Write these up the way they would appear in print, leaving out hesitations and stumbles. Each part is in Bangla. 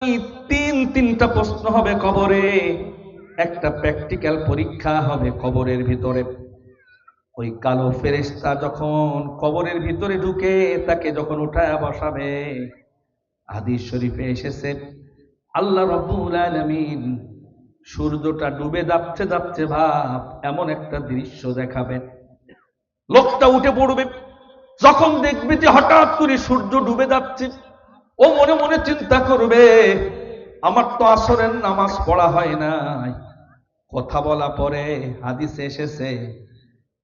তিনটা প্রশ্ন হবে কবরে, একটা প্র্যাকটিক্যাল পরীক্ষা হবে কবরের ভিতরে। ওই কালো ফেরেশতা যখন কবরের ভিতরে ঢুকে তাকে যখন উঠায় বসাবে, হাদিস শরীফে এসেছে আল্লাহ রাব্বুল আলামিন সূর্যটা ডুবে যাচ্ছে যাচ্ছে ভাব এমন একটা দৃশ্য দেখাবেন। লোকটা উঠে পড়বে, যখন দেখবে যে হঠাৎ করে সূর্য ডুবে যাচ্ছে, ও মনে মনে চিন্তা করবে আমার তো আসরের নামাজ পড়া হয় নাই। কথা বলা পরে হাদিসে এসেছে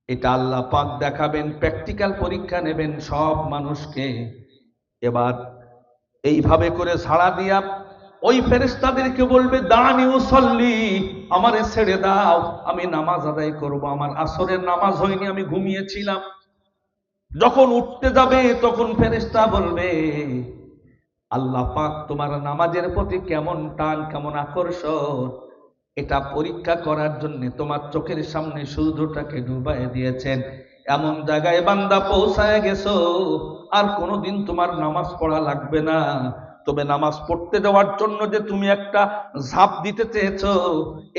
এটা আল্লাহ পাক দেখাবেন, প্র্যাকটিক্যাল পরীক্ষা নেবেন সব মানুষকে। এবার এইভাবে করে ছাড়া দিয়া ওই ফেরেশতাদেরকে বলবে দানি উসল্লি, আমারে ছেড়ে দাও, আমি নামাজ আদায় করব, আমার আসরের নামাজ হয়নি, আমি ঘুমিয়েছিলাম। যখন উঠতে যাবে তখন ফেরেশতা বলবে আল্লাহ পাক তোমার নামাজের প্রতি কেমন টান, কেমন আকর্ষণ, এটা পরীক্ষা করার জন্য তোমার চোখের সামনে সূর্যটাকে ডুবাই দিয়েছেন। এমন জায়গায় বান্দা পৌঁছায় গেছো আর কোনোদিন তোমার নামাজ পড়া লাগবে না। তবে নামাজ পড়তে যাওয়ার জন্য যে তুমি একটা ঝাঁপ দিতে চেয়েছো,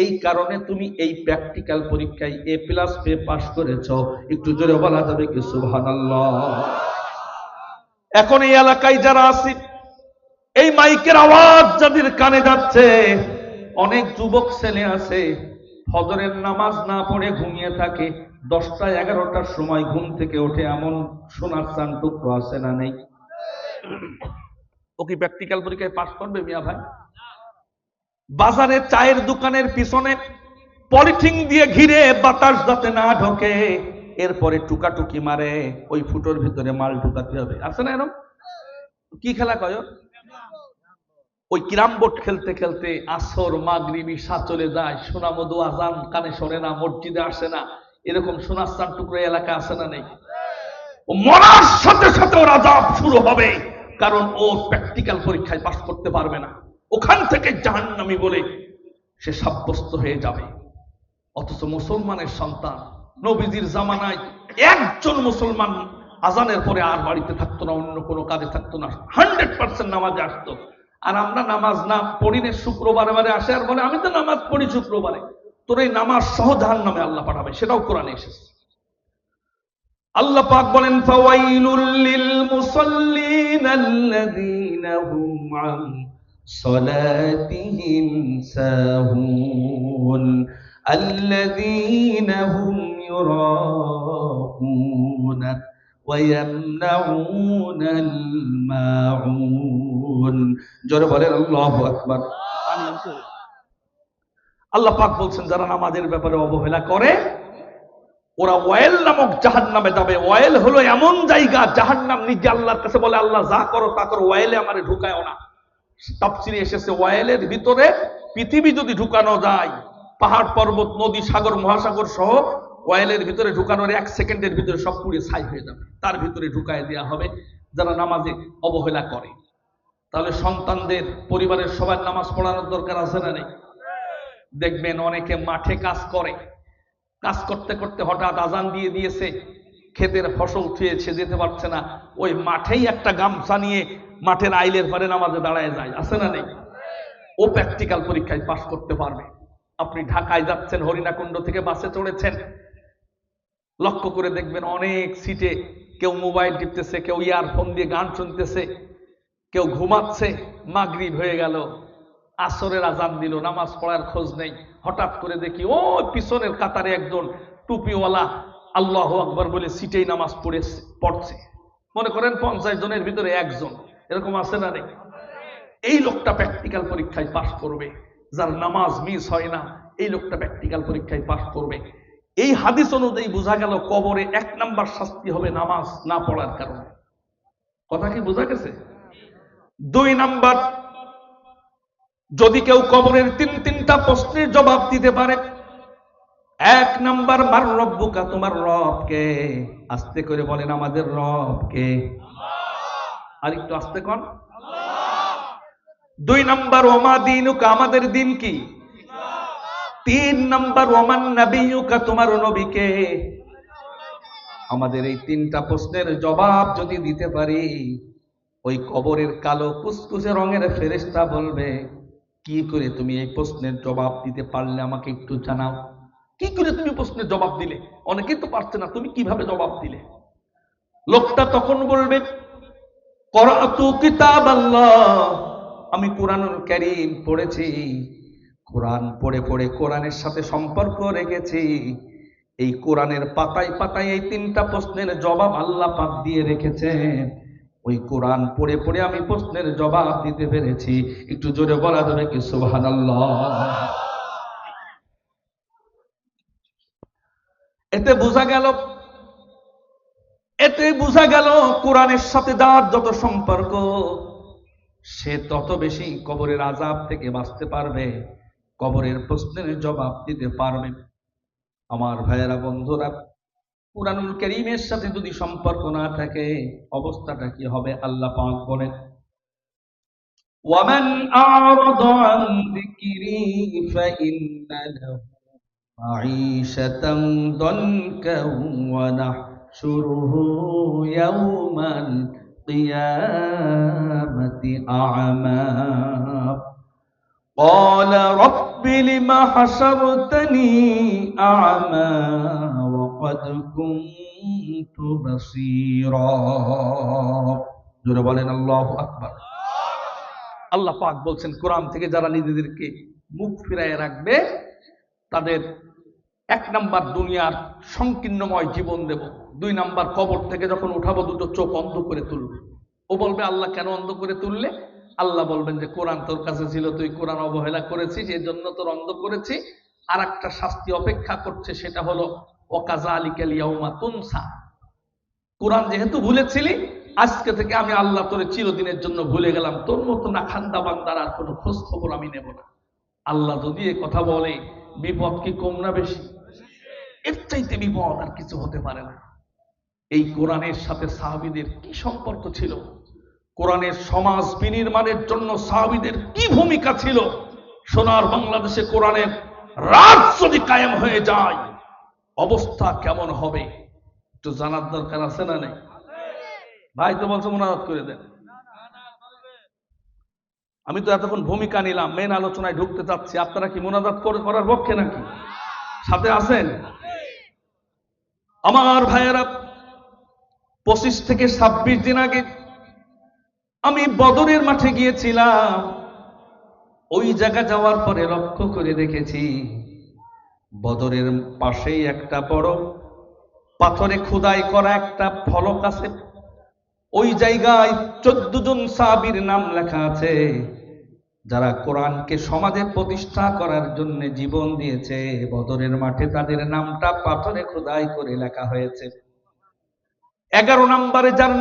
এই কারণে তুমি এই প্র্যাকটিক্যাল পরীক্ষায় A+ পেয়ে পাশ করেছো। একটু জোরে বলা যাবে কি সুবহানাল্লাহ? এখন এই এলাকায় যারা আছি, এই মাইকের আওয়াজ যাদের কানে যাচ্ছে, অনেক যুবক ছেলে আছে ফজরের নামাজ না পড়ে ঘুমিয়ে থাকে, 10টা 11টার সময় ঘুম থেকে ওঠে, এমন সোনার চান টুকরো আছে না নেই? ও কি প্র্যাকটিক্যাল পরীক্ষায় পাস করবে মিয়া ভাই? বাজারে চায়ের দোকানের পিছনে পলিথিন দিয়ে ঘিরে বাতাস যাতে না ঢোকে, এরপরে টুকাটুকি মারে, ওই ফুটোর ভিতরে মাল ঢুকাতে হবে, আছে না এরকম? কি খেলা কয়? ওই ক্যারাম বোর্ড খেলতে খেলতে আসর মাগরিব ঈশা চলে যায়, সোনা মধু আজান কানে শোনে না, মসজিদে আসে না, এরকম সোনার চান টুকরো এলাকা আছে না নেই? ও মরার সাথে সাথে ওর আযাব শুরু হবে, কারণ ও প্র্যাকটিক্যাল পরীক্ষায় পাস করতে পারবে না, ওখান থেকে জাহান্নামী বলে সে সাব্যস্ত হয়ে যাবে। অথচ মুসলমানের সন্তান, নবীজির জামানায় একজন মুসলমান আজানের পরে আর বাড়িতে থাকতো না, অন্য কোনো কাজে থাকতো না, 100% নামাজে আসতো। আর আমরা নামাজ না পড়িলে শুক্রবারে বারে আসে আর বলে আমি তো নামাজ পড়ি শুক্রবারে। তোর এই নামাজ সহ জাহান্নামে আল্লাহ পাঠাবে, সেটাও কোরআনে এসেছে। আল্লাহ পাক বলেন ফাওয়াইলুল লিল মুসাল্লিন আল্লাযীনা হুম আন সালাতিহিম সাহুন الذين هم يراءون ويمنعون الماعون জোরে বলেন আল্লাহু আকবার। আল্লাহ পাক বলছেন যারা নামাজের ব্যাপারে অবহেলা করে ওরা ওয়াইল নামক জাহান্নামে যাবে। ওয়াইল হলো এমন জায়গা, জাহান্নাম নিজে আল্লাহর কাছে বলে আল্লাহ যা করো তা করো, ওয়াইলে আমারে ঢুকায়ও না। তাফসীরে এসেছে ওয়াইলের ভিতরে পৃথিবী যদি ঢুকানো যায়, পাহাড় পর্বত নদী সাগর মহাসাগর সহ ওয়াইলের ভিতরে ঢুকানোর 1 সেকেন্ডের ভিতরে সব পুড়ে ছাই হয়ে যাবে, তার ভিতরে ঢুকায় দেওয়া হবে যারা নামাজে অবহেলা করে। তাহলে সন্তানদের, পরিবারের সবার নামাজ পড়ানোর দরকার আছে না নেই? দেখবেন অনেকে মাঠে কাজ করে, কাজ করতে করতে হঠাৎ আজান দিয়ে দিয়েছে, ক্ষেতের ফসল থুয়েছে, যেতে পারছে না, ওই মাঠেই একটা গামছা নিয়ে মাঠের আইলের পরে নামাজে দাঁড়ায় যায়, আছে না নেই? ও প্র্যাকটিক্যাল পরীক্ষায় পাস করতে পারবে। আপনি ঢাকায় যাচ্ছেন, হরিণাকুণ্ড থেকে বাসে চড়েছেন, লক্ষ্য করে দেখবেন অনেক সিটে কেউ মোবাইল টিপতেছে, কেউ ইয়ারফোন দিয়ে গান শুনতেছে, কেউ ঘুমাচ্ছে। মাগরিব হয়ে গেল, আসরের আজান দিল, নামাজ পড়ার খোঁজ নেই। হঠাৎ করে দেখি ও পিছনের কাতারে একজন টুপিওয়ালা আল্লাহু আকবার বলে সিটেই নামাজ পড়ছে। মনে করেন 50 জনের ভিতরে একজন, এরকম আছে না নেই? এই লোকটা প্র্যাকটিক্যাল পরীক্ষায় পাস করবে। যার নামাজ মিস হয় না, এই লোকটা প্র্যাকটিক্যাল পরীক্ষায় পাস করবে। এই হাদিস অনুযায়ী বোঝা গেল কবরে 1 নাম্বার শাস্তি হবে নামাজ না পড়ার কারণে। কথা কি বোঝা গেছে? 2 নাম্বার, যদি কেউ কবরের তিনটা প্রশ্নের জবাব দিতে পারে। 1 নাম্বার, মার রব্বুকা, তোমার রব কে? আস্তে করে বলেন আমাদের রব কে? আর একটু আস্তে কোন। 2 নাম্বার, ওমা দীনুকা, আমাদের দিন কি? 3 নাম্বার, ওমান নাবিয়ুকা, তোমার নবী কে? আমাদের এই 3টা প্রশ্নের জবাব যদি দিতে পারি, ওই কবরের কালো কুসকুসে রঙের ফেরেশতা বলবে, কি করে তুমি এই প্রশ্নের জবাব দিতে পারলে আমাকে একটু জানাও। কি করে তুমি প্রশ্নের জবাব দিলে? অনেকেই তো পারছে না, তুমি কিভাবে জবাব দিলে? লোকটা তখন বলবে, করাতু কিতাবাল্লাহ, আমি কুরআনুল কারীম পড়েছি, কোরআন পড়ে পড়ে কোরআনের সাথে সম্পর্ক রেখেছি, এই কোরআনের পাতায় পাতায় এই তিনটা প্রশ্নের জবাব আল্লাহ পাক দিয়ে রেখেছেন, ওই কোরআন পড়ে পড়ে আমি প্রশ্নের জবাব দিতে পেরেছি। একটু জোরে বলা যাবে কি সুবহানাল্লাহ? এতে বোঝা গেল, কোরআনের সাথে যার যত সম্পর্ক, সে তত বেশি কবরের আযাব থেকে বাঁচতে পারবে, কবরের প্রশ্নের জবাব দিতে পারবে। আমার ভাইয়েরা, বন্ধুরা, কুরআনুল কারীমের সাথে যদি সম্পর্ক না থাকে অবস্থাটা কি হবে? আল্লাহ পাক বলেন, ওয়ামান আ'রাদা আন যিকরি ফাইন্না লাহু মাঈশাতান দানকা ওয়া নাহশুরুহু ইয়াওমাল কিয়ামাতি আ'মা قال رب لم حشرتني أعمى وقد كنت بصيرا। জোরে বলেন আল্লাহু আকবার। আল্লাহ পাক বলছেন, কোরআন থেকে যারা নিজেদেরকে মুখ ফিরায় রাখবে তাদের 1 নাম্বার দুনিয়ার সংকীর্ণময় জীবন দেব, 2 নাম্বার কবর থেকে যখন উঠাবো দুটো চোখ অন্ধ করে তুলবে। ও বলবে, আল্লাহ কেন অন্ধ করে তুললে? আল্লাহ বলবেন যে কোরআন তোর কাছে ছিল, তুই কোরআন অবহেলা করেছিস, এই জন্য তোর অন্ধ করেছি। আর একটা শাস্তি অপেক্ষা করছে, সেটা হলো ওয়াকাযালিকাল ইয়াউমা তুনসা, কোরআন যেহেতু ভুলেছিলি, আজকে থেকে আমি আল্লাহ তোরে চিরদিনের জন্য ভুলে গেলাম, তোর মতো না খান্দা বান্দার আর কোনো খোঁজ খবর আমি নেব না। আল্লাহ যদি এ কথা বলে, বিপদ কি কম না বেশি? এর চাইতে বিপদ আর কিছু হতে পারে না। এই কোরআনের সাথে সাহাবীদের কি সম্পর্ক ছিল? কোরআনের সমাজ বিনির্মাণের জন্য সাহাবীদের কি ভূমিকা ছিল? সোনার বাংলাদেশে কোরআনের রাজ যদি কায়েম হয়ে যায় অবস্থা কেমন হবে একটু জানার দরকার আছে না নেই? ভাই তো বলছে মুনাজাত করে দেন। আমি তো এতক্ষণ ভূমিকা নিলাম, মেন আলোচনায় ঢুকতে চাচ্ছি। আপনারা কি মুনাজাত করার পক্ষে নাকি? সাথে আছেন? আমার ভাইয়েরা, 25 থেকে 26 দিন আগে আমি বদরের মাঠে গিয়েছিলাম। ওই জায়গা যাওয়ার পরে লক্ষ্য করে দেখেছি, বদরের পাশেই একটা বড় পাথরে খোদাই করা একটা ফলক আছে। ওই জায়গায় 14 জন সাহাবীর নাম লেখা আছে, যারা কোরআনকে সমাজে প্রতিষ্ঠা করার জন্য জীবন দিয়েছে। বদরের মাঠে তাদের নামটা পাথরে খোদাই করে লেখা হয়েছে। 11 নম্বরে যার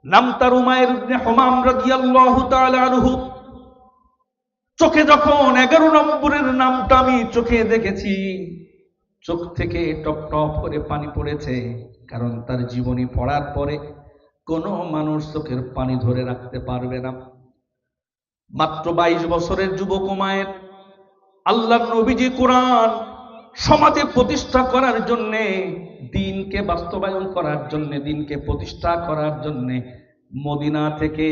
নামটা উমাইর ইবনে হুমাম রাদিয়াল্লাহু তাআলা আনহু। চোখে যখন 11 নম্বরের নামটা আমি চোখে দেখেছি, চোখ থেকে টপ টপ করে পানি পড়েছে। কারণ তার জীবনী পড়ার পরে কোনো মানুষ চোখের পানি ধরে রাখতে পারবে না। মাত্র 22 বছরের যুবক উমাইর, আল্লাহর নবীজি কোরআন সমাজে প্রতিষ্ঠা করার জন্যে, দ্বীনকে বাস্তবায়ন করার জন্যে, দ্বীনকে প্রতিষ্ঠা করার জন্যে মদিনা থেকে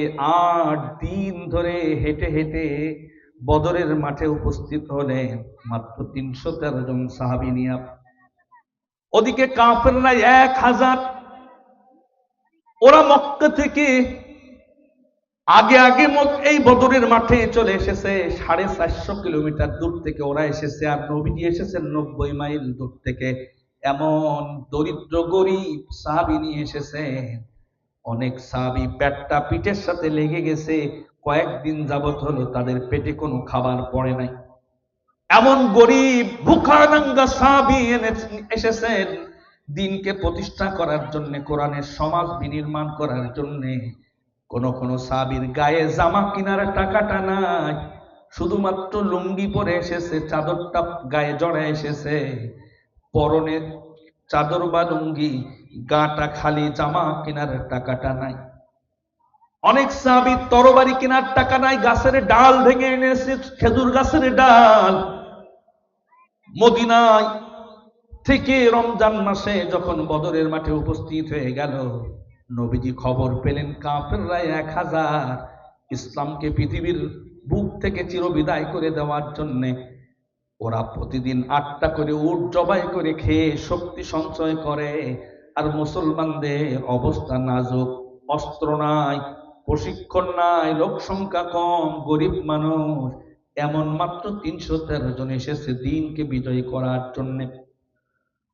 8 দিন ধরে হেঁটে হেঁটে বদরের মাঠে উপস্থিত হলেন মাত্র 313 জন সাহাবী নিয়ে। ওদিকে কাফেররা 1000। ওরা মক্কা থেকে আগে আগে এই বদরের মাঠে চলে এসেছে। 450 কিলোমিটার দূর থেকে ওরা এসেছে, আর নবীজি এসেছেন 90 মাইল দূর থেকে। এমন দরিদ্র গরিব সাহাবী নিয়ে এসেছে। অনেক সাহাবী পেটটা পিঠের সাথে লেগে গেছে, কয়েকদিন যাবত হলো তাদের পেটে কোনো খাবার পড়ে নাই। এমন গরিব ভুখানাঙ্গা সাহাবী এসেছেন দ্বীনকে প্রতিষ্ঠা করার জন্য, কোরআনের সমাজ বিনির্মাণ করার জন্য। কোন কোন সাহাবীর গায়ে জামা কেনার টাকাটা নাই, শুধুমাত্র লুঙ্গি পরে এসেছে, চাদরটা গায়ে জড়ায় এসেছে, পরনে চাদর বা লুঙ্গি, গাটা খালি, জামা কেনার টাকাটা নাই। অনেক সাহাবী তরবারি কেনার টাকা নাই, গাছের ডাল ভেঙে এনেছে, খেজুর গাছের ডাল। মদিনায় থেকে রমজান মাসে যখন বদরের মাঠে উপস্থিত হয়ে গেল, নবীজি খবর পেলেন কাফেররা 1000 ইসলামকে পৃথিবীর বুক থেকে চিরবিদায় করে দেওয়ার জন্যে ওরা প্রতিদিন 8টা করে উট জবাই করে খেয়ে শক্তি সঞ্চয় করে। আর মুসলমানদের অবস্থা নাজুক, অস্ত্র নাই, প্রশিক্ষণ নাই, লোক সংখ্যা কম, গরিব মানুষ। এমন মাত্র 313 জন এসেছে দিনকে বিজয়ী করার জন্য,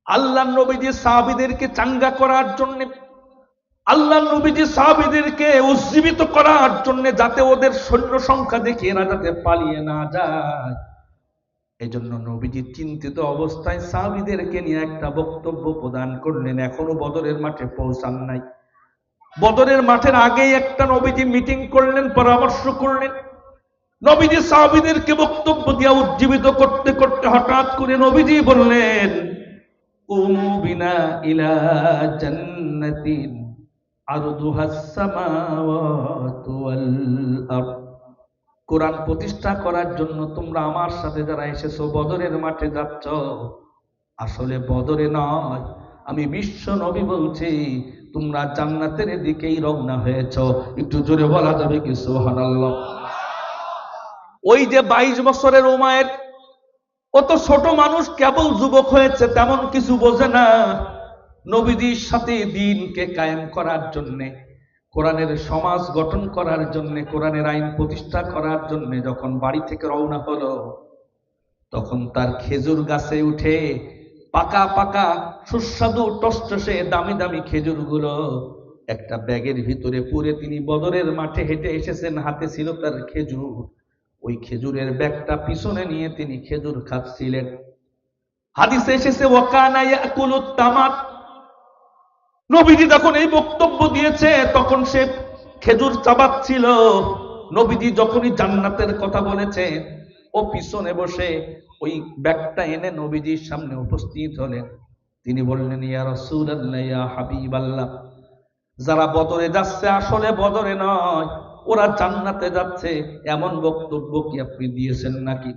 আল্লাহ নবীজি সাহাবীদেরকে চাঙ্গা করার জন্য, আল্লাহ নবীজি সাহাবীদেরকে উজ্জীবিত করার জন্য, যাতে ওদের সৈন্য সংখ্যা দেখে এরা যাতে পালিয়ে না যায়। এই জন্য নবীজি চিন্তিত অবস্থায় সাহাবীদেরকে নিয়ে একটা বক্তব্য প্রদান করলেন। এখনো বদরের মাঠে পৌঁছান নাই। বদরের মাঠের আগেই একটা নবীজি মিটিং করলেন, পরামর্শ করলেন। নবীজি সাহাবীদেরকে বক্তব্য দিয়ে উজ্জীবিত করতে করতে হঠাৎ করে নবীজি বললেন, কুমু বিনা ইলা জান্নাতিন আরদুহাস সামাওয়াতু ওয়াল আরদ। কোরআন প্রতিষ্ঠা করার জন্য তোমরা আমার সাথে যারা এসেছো বদরের মাঠে যাচ্ছ, আসলে বদরে নয়, আমি বিশ্ব নবী বলছি, তোমরা জান্নাতের দিকেই রওনা হয়েছ। একটু জোরে বলা যাবে কি সুবহানাল্লাহ? ওই যে 22 বছরের উমায়ের, ও তো ছোট মানুষ, কেবল যুবক হয়েছে, তেমন কিছু বোঝে না। নবীজির সাথে দ্বীনকে কায়েম করার জন্য, কোরআনের সমাজ গঠন করার জন্য, কোরআনের আইন প্রতিষ্ঠা করার জন্য যখন বাড়ি থেকে রওনা হলো, তখন তার খেজুর গাছে উঠে পাকা পাকা সুস্বাদু টসটসে দামি দামি খেজুরগুলো একটা ব্যাগের ভিতরে পুরে তিনি বদরের মাঠে হেঁটে এসেছেন। হাতে ছিল তার খেজুর, ওই খেজুরের ব্যাগটা পিছনে নিয়ে তিনি খেজুর খাচ্ছিলেন। হাদিসে এসেছে ওয়াকানা ইয়াকুলুত তামার। নবীজি যখন এই বক্তব্য দিয়েছে তখন সে খেজুর চাবাচ্ছিল। নবীজি যখনই জান্নাতের কথা বলেছে, ও পিছনে বসে ওই ব্যাগটা এনে নবীজির সামনে উপস্থিত হলেন। তিনি বললেন, ইয়া রাসূলুল্লাহ, ইয়া হাবিবাল্লাহ, যারা বদরে যাচ্ছে আসলে বদরে নয়, ওরা জান্নাতে যাচ্ছে, এমন বক্তব্য কি আপনি দিয়েছেন নাকি?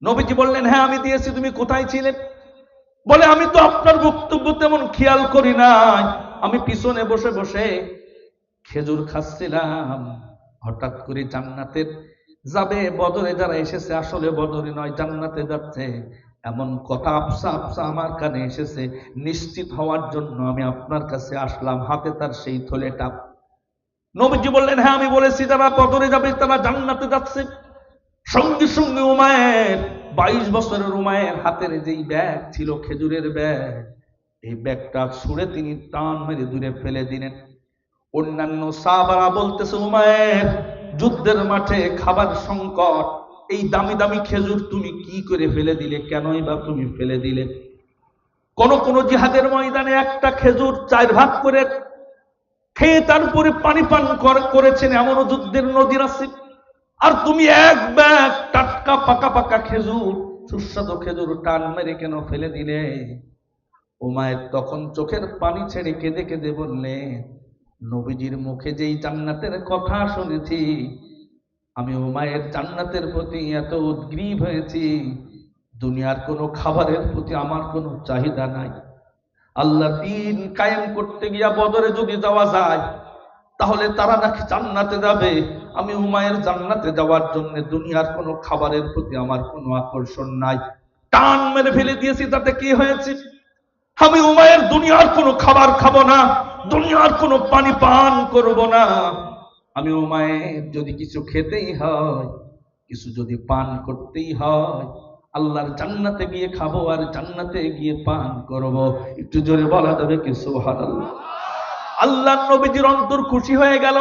নবীজি বললেন, হ্যাঁ আমি দিয়েছি। তুমি কোথায় ছিলেন? বলে, আমি তো আপনার বক্তব্য তেমন খেয়াল করি নাই, আমি পিছনে বসে বসে খেজুর খাচ্ছিলাম। হঠাৎ করে জান্নাতের যাবে, বদরে যারা এসেছে আসলে বদরে নয়, জান্নাতে যাচ্ছে, এমন কথা আফসা আফসা আমার কানে এসেছে। নিশ্চিত হওয়ার জন্য আমি আপনার কাছে আসলাম। হাতে তার সেই থলেটা। নবীজি বললেন, হ্যাঁ আমি বলেছি যারা বদরে যাবে তারা জান্নাতে যাচ্ছে। সঙ্গে সঙ্গে উমায়ের, 22 বছরের উমায়ের হাতের যেই ব্যাগ ছিল খেজুরের ব্যাগ, এই ব্যাগটা ছুঁড়ে তিনি টান মেরে দূরে ফেলে দিলেন। অন্যান্য সাহাবারা বলতেছে, উমায়ের, যুদ্ধের মাঠে খাবার সংকট, এই দামি দামি খেজুর তুমি কি করে ফেলে দিলে? কেনই বা তুমি ফেলে দিলে? কোন কোন জিহাদের ময়দানে একটা খেজুর 4 ভাগ করে খেয়ে তারপরে পানি পান করেছেন, এমনও যুদ্ধের নজির আছে। আর তুমি এক ব্যাগ টাটকা পাকা পাকা খেজুর, সুস্বাদু খেজুর টান মেরে কেন ফেলে দিলে? উমায়ের তখন চোখের পানি ছেড়ে কেঁদে কেঁদে বললে, নবীজির মুখে যেই জান্নাতের কথা শুনেছি, আমি উমায়ের জান্নাতের প্রতি এত উদ্গ্রীব হয়েছি, দুনিয়ার কোনো খাবারের প্রতি আমার কোনো চাহিদা নাই। আল্লাহ দ্বীন কায়েম করতে গিয়া বদরে যদি যাওয়া যায়, তাহলে তারা নাকি জান্নাতে যাবে। আমি উমায়ের জান্নাতে যাওয়ার জন্য দুনিয়ার কোনো খাবারের প্রতি আমার কোনো আকর্ষণ নাই। টান মেরে ফেলে দিয়েছি, তাতে কি হয়েছে? আমি উমায়ের দুনিয়ার কোনো খাবার খাবো না, দুনিয়ার কোনো পানি পান করব না। আমি উমায়ের যদি কিছু খেতেই হয়, কিছু যদি পান করতেই হয়, আল্লাহর জান্নাতে গিয়ে খাবো আর জান্নাতে গিয়ে পান করব। একটু জোরে বলা যাবে কি সুবহানাল্লাহ? আল্লাহর নবীজির অন্তর খুশি হয়ে গেল।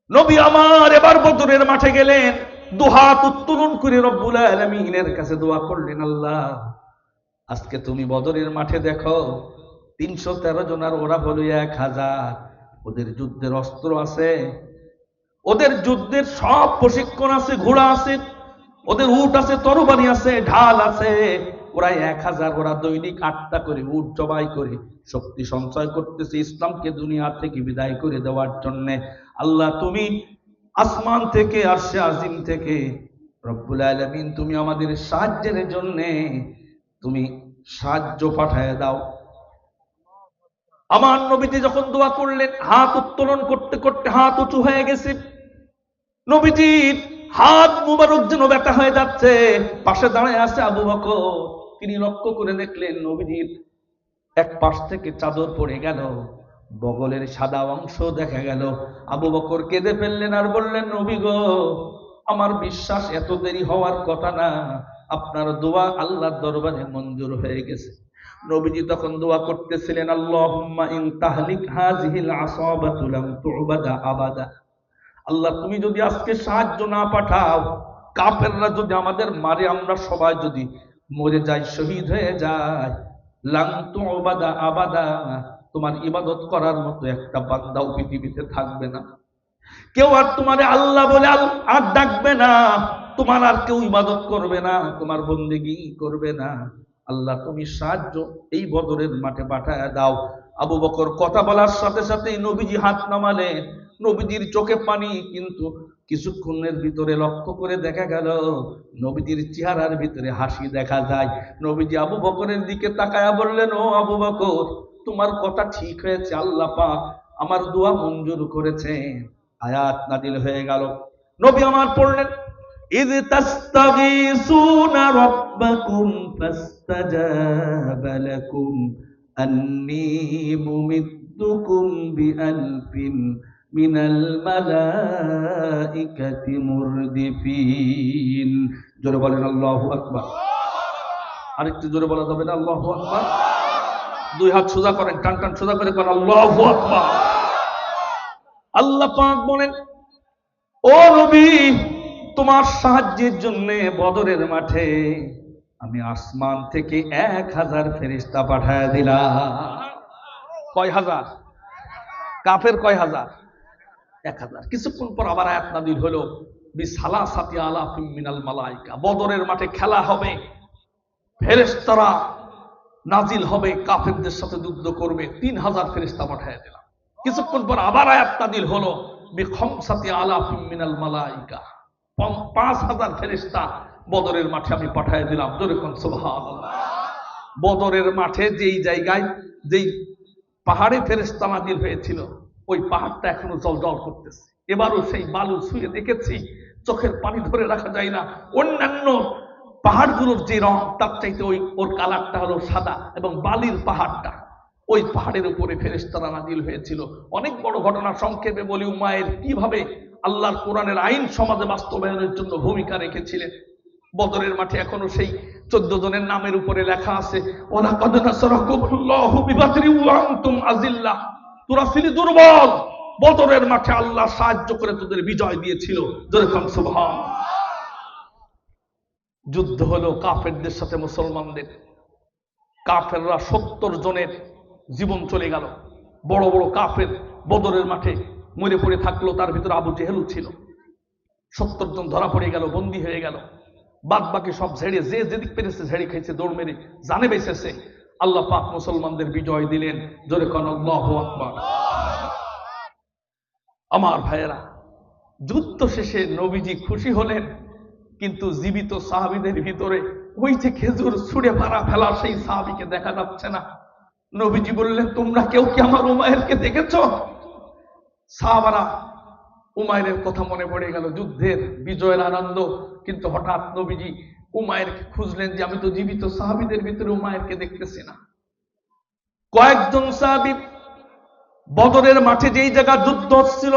নবী আমার এবার বদরের মাঠে গেলেন, দুহাত উত্তোলন করে রব্বুল আলামিনের কাছে দোয়া করলেন, আল্লাহ, আজকে তুমি বদরের মাঠে দেখো 313 জন আর ওরা হলো 1000। ওদের যুদ্ধের অস্ত্র আছে, ওদের যুদ্ধের সব প্রশিক্ষণ আছে, ঘোড়া আছে, ওদের উট আছে, তরবারি আছে, ঢাল আছে। ওরা 1000, ওরা দৈনিক 8টা করে উট জবাই করে শক্তি সঞ্চয় করতেছে ইসলামকে দুনিয়া থেকে বিদায় করে দেওয়ার জন্য। আল্লাহ, তুমি আসমান থেকে, আরশে আজিম থেকে, রব্বুল আলামিন, তুমি আমাদের সাহায্যের জন্য তুমি সাহায্য পাঠায় দাও। আমার নবীজি যখন দোয়া করলেন, হাত উত্তোলন করতে করতে হাত উঁচু হয়ে গেছে, নবীজির হাত মুবারক যেন ব্যথা হয়ে যাচ্ছে। পাশে দাঁড়ায় আছে আবু বকর, তিনি লক্ষ্য করে দেখলেন নবীজির এক পাশ থেকে চাদর পড়ে গেল, বগলের সাদা অংশ দেখা গেল। আবু বকর কেঁদে ফেললেন আর বললেন, নবী গো, আমার বিশ্বাস এত দেরি হওয়ার কথা না, আপনার দোয়া আল্লাহর দরবারে মঞ্জুর হয়ে গেছে। নবীজি তখন দোয়া করতেছিলেন, আল্লাহুম্মা ইন তাহলিক হাযিহিল আসাবাতু লাম তু'বাদা আবাদা। আল্লাহ, তুমি যদি আজকে সাহায্য না পাঠাও, কাফেররা যদি আমাদের মারে, আমরা সবাই যদি মরে যাই, শহীদ হয়ে যায়, লাম তু'বাদা আবাদা, তোমার ইবাদত করার মতো একটা বান্দাও পৃথিবীতে থাকবে না। কেউ আর তোমারে আল্লাহ বলে আর ডাকবে না, তোমার আর কেউ ইবাদত করবে না, তোমার বন্দেগী করবে না। আল্লাহ, তুমি সাহায্য এই বদরের মাঠে পাঠায় দাও। আবু বকর কথা বলার সাথে সাথেই নবীজি হাত নামালেন। নবীজির চোখে পানি, কিন্তু কিছুক্ষণের ভিতরে লক্ষ্য করে দেখা গেল নবীজির চেহারার ভিতরে হাসি দেখা যায়। নবীজি আবু বকরের দিকে তাকায়া বললেন, ও আবু বকর, তোমার কথা ঠিক হয়েছে, আল্লাহ পাক আমার দোয়া মঞ্জুর করেছেন। আয়াত নাজিল হয়ে গেল। নবী আমার পড়লেন, ইয তাস্তাগীসুনা রাব্বাকুম ফাস্তাজাবা লাকুম আন্নী মুমিদ্দুকুম বিআলফিন মিনাল মালাইকাতি মুরদিফিন। জোরে বলেন আল্লাহু আকবার। আরেকটু জোরে বলা যাবে না আল্লাহু আকবার? দুই হাত সোজা করেন, টান টান সোজা করে বলেন আল্লাহু আকবার। আল্লাহ পাক বলেন, ও নবী, তোমার সাহায্যের জন্য বদরের মাঠে আমি আসমান থেকে 1000 ফেরেশতা পাঠায় দিলাম। কয় হাজার? কাফের কয় হাজার? 1000। কিছুক্ষণ পর আবার আয়াত নাযিল হলো, বিসালাসাতি আলাফিম মিনাল মালাইকা। বদরের মাঠে খেলা হবে, ফেরেশতারা নাজিল হবে, কাফেরদের সাথে যুদ্ধ করবে। 3000 ফেরেশতা পাঠায় দিলাম। কিছুক্ষণ পর আবার আয়াত নাযিল হলো, বিখামসাতি আলাফিম মিনাল মালাইকা। 5000 ফেরেশতা বদরের মাঠে আমি পাঠিয়ে দিলাম। জোরে কোন সুবহানাল্লাহ। বদরের মাঠে যেই জায়গায় যেই পাহাড়ে ফেরেশতা নাজিল হয়েছিল, ওই পাহাড়টা এখনো জ্বলজ্বল করতেছে। এবারও সেই বালু ছুঁয়ে দেখেছি, চোখের পানি ধরে রাখা যায় না। অন্যান্য পাহাড়গুলোর যে রং, তার চাইতে ওর কালারটা হলো সাদা, এবং বালির পাহাড়টা, ওই পাহাড়ের উপরে ফেরেশতারা নাজিল হয়েছিল। অনেক বড় ঘটনা, সংক্ষেপে বলি, উমায়ের কিভাবে আল্লাহর কোরআনের আইন সমাজে বাস্তবায়নের জন্য ভূমিকা রেখেছিলেন। বদরের মাঠে এখনো সেই 14 জনের নামের উপরে লেখা আছে, ওয়ালাকাদ নাসারাকুমুল্লাহু বিবাদরিন ওয়া আনতুম আযিল্লাহ। তোরা ছিলি দুর্বল, বদরের মাঠে আল্লাহ সাহায্য করে তোদের বিজয় দিয়েছিল। যেরকম সুবহানাল্লাহ। যুদ্ধ হলো কাফেরদের সাথে মুসলমানদের। কাফেররা 70 জনের জীবন চলে গেল। বড় বড় কাফের বদরের মাঠে মরে পড়ে থাকলো, তার ভিতরে আবু জেহেলও ছিল। 70 জন ধরা পড়ে গেল, বন্দী হয়ে গেল। বাদ বাকি সব ঝেড়ে, যে যেদিক পেরেছে ঝেড়ে খাইছে, দৌড় মেরে জানে বেঁচেছে। আল্লাহ পাক মুসলমানদের বিজয় দিলেন। জোরে কোন আল্লাহু আকবার। আমার ভাইয়েরা, যুদ্ধ শেষে নবীজি খুশি হলেন, কিন্তু জীবিত সাহাবীদের ভিতরে ওই যে খেজুর ছুঁড়ে মারা ফেলা সেই সাহাবীকে দেখা যাচ্ছে না। নবীজি বললেন, তোমরা কেউ কি আমার উমায়েরকে দেখেছ? সাহাবারা, উমায়ের কথা মনে পড়ে গেল, যুদ্ধের বিজয়ের আনন্দ। কিন্তু হঠাৎ নবীজি উমায়েরকে খুঁজলেন, যে আমি তো জীবিত সাহাবীদের ভিতরে উমায়েরকে দেখতেছি না। কয়েকজন সাহাবী বদরের মাঠে যেই জায়গা যুদ্ধ হচ্ছিল,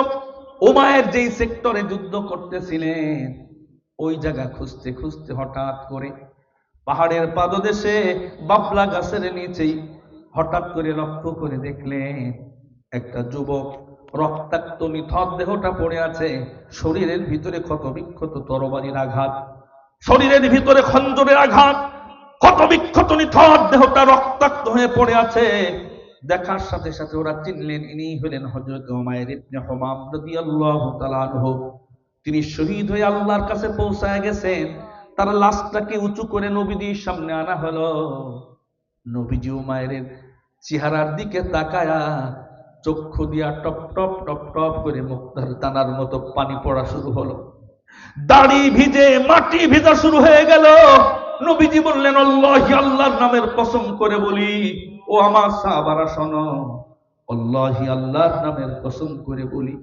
উমায়ের যেই সেক্টরে যুদ্ধ করতেছিলেন, ওই জায়গা খুঁজতে খুঁজতে হঠাৎ করে পাহাড়ের পাদদেশে বাবলা গাছের নিচেই হঠাৎ করে লক্ষ্য করে দেখলেন একটা যুবক, রক্তাক্ত নিথর দেহটা পড়ে আছে। শরীরের ভিতরে ক্ষত বিক্ষত তরবারির আঘাত, শরীরের ভিতরে খঞ্জরের আঘাত, ক্ষত বিক্ষত নিথর দেহটা রক্তাক্ত হয়ে পড়ে আছে। দেখার সাথে সাথে ওরা চিনলেন, ইনি হলেন হযরত উমাইর ইবনে হুমাম রাদিয়াল্লাহু তাআলা আনহু। তিনি শহীদ হয়ে আল্লাহর কাছে পৌঁছায় গেছেন। তার লাশটাকে উঁচু করে নবীজির সামনে আনা হলো। নবীজি উমাইরের চেহারার দিকে তাকায়া চক্ষু দিয়া টপ টপ টপ টপ করে মুক্তার দানার মতো পানি পড়া শুরু হলো। দাড়ি ভিজে মাটি ভিজা শুরু হয়ে গেল। নবীজি বললেন, আল্লাহি, আল্লাহর নামের কসম করে বলি, ও আমার সাহাবারা শোনো, আল্লাহি, আল্লাহর নামের কসম করে বলি,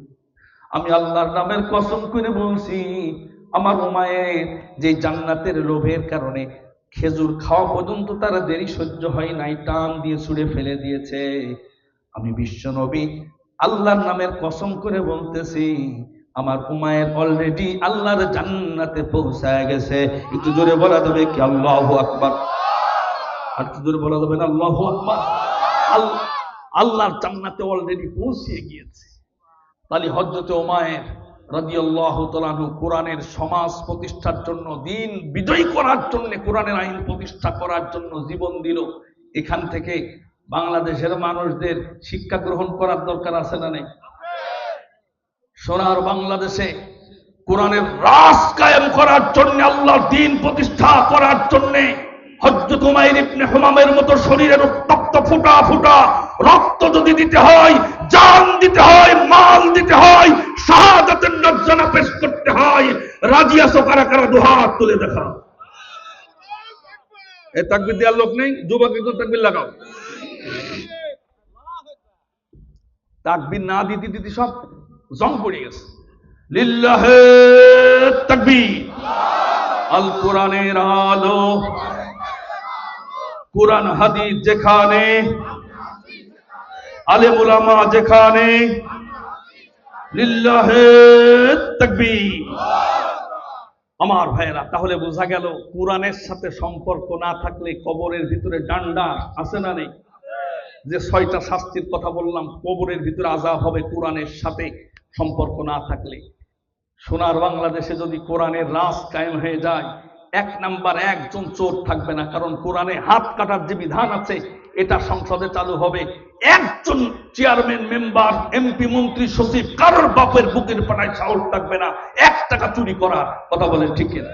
আমি আল্লাহর নামের কসম করে বলছি, আমার উমায়ের যে জান্নাতের লোভের কারণে খেজুর খাওয়া পর্যন্ত তার দেরি সহ্য হয় নাই, টান দিয়ে ছুঁড়ে ফেলে দিয়েছে। আমি বিশ্ব নবী আল্লাহর নামের কসম করে বলতেছি, আমার উমায়ের অলরেডি আল্লাহর জান্নাতে পৌঁছায় গেছে। একটু জোরে বলা যাবে কি আল্লাহু আকবার? আর একটু জোরে বলা যাবে না আল্লাহু আকবার? আল্লাহর জান্নাতে অলরেডি পৌঁছে গিয়েছে। তাহলে হযরতে উমায়ের রাদিয়াল্লাহু তাআলা আনহু কোরআনের সমাজ প্রতিষ্ঠার জন্য, দিন বিজয়ী করার জন্য, কোরআনের আইন প্রতিষ্ঠা করার জন্য জীবন দিল। এখান থেকে বাংলাদেশের মানুষদের শিক্ষা গ্রহণ করার দরকার আছে না নেই? সোনার বাংলাদেশে কোরআনের রাজ কায়েম করার জন্য, আল্লাহর দ্বীন প্রতিষ্ঠা করার জন্য হযরত উমাইর ইবনে হুমামের মতো শরীরের উত্তপ্ত ফুটা ফুটা রক্ত যদি দিতে হয়, জান দিতে হয়, মাল দিতে হয়, শাহাদাতের নজরানা পেশ করতে হয়, রাজি আছো কারা কারা? দুহাত তুলে দেখা। এই তাকবীর দেওয়ার লোক নেই? যুবক একটু তাকবীর লাগাও। তাকবীর না দিতে দিতে সব জং পড়ে গেছে। লিল্লাহে তাকবীর। আল কোরআনের আলো, কোরআন হাদিস যেখানে, আলেম উলামা যেখানে, লিল্লাহে তাকবীর। আমার ভাইয়েরা, তাহলে বোঝা গেল কোরআনের সাথে সম্পর্ক না থাকলে কবরের ভিতরে ডান্ডা আছে না নেই? যে 6টা শাস্তির কথা বললাম, কবরের ভিতরে আযাব হবে কোরআনের সাথে সম্পর্ক না থাকলে। সোনার বাংলাদেশে যদি কোরআনের রাজ কায়েম হয়ে যায়, 1 নাম্বার একজন চোর থাকবে না, কারণ কোরআনে হাত কাটার যে বিধান আছে এটা সংসদে চালু হবে। একজন চেয়ারম্যান, মেম্বার, এমপি, মন্ত্রী, সচিব কারোর বাপের বুকের পাটায় সাহস থাকবে না 1 টাকা চুরি করার। কথা বলেন ঠিক কিনা?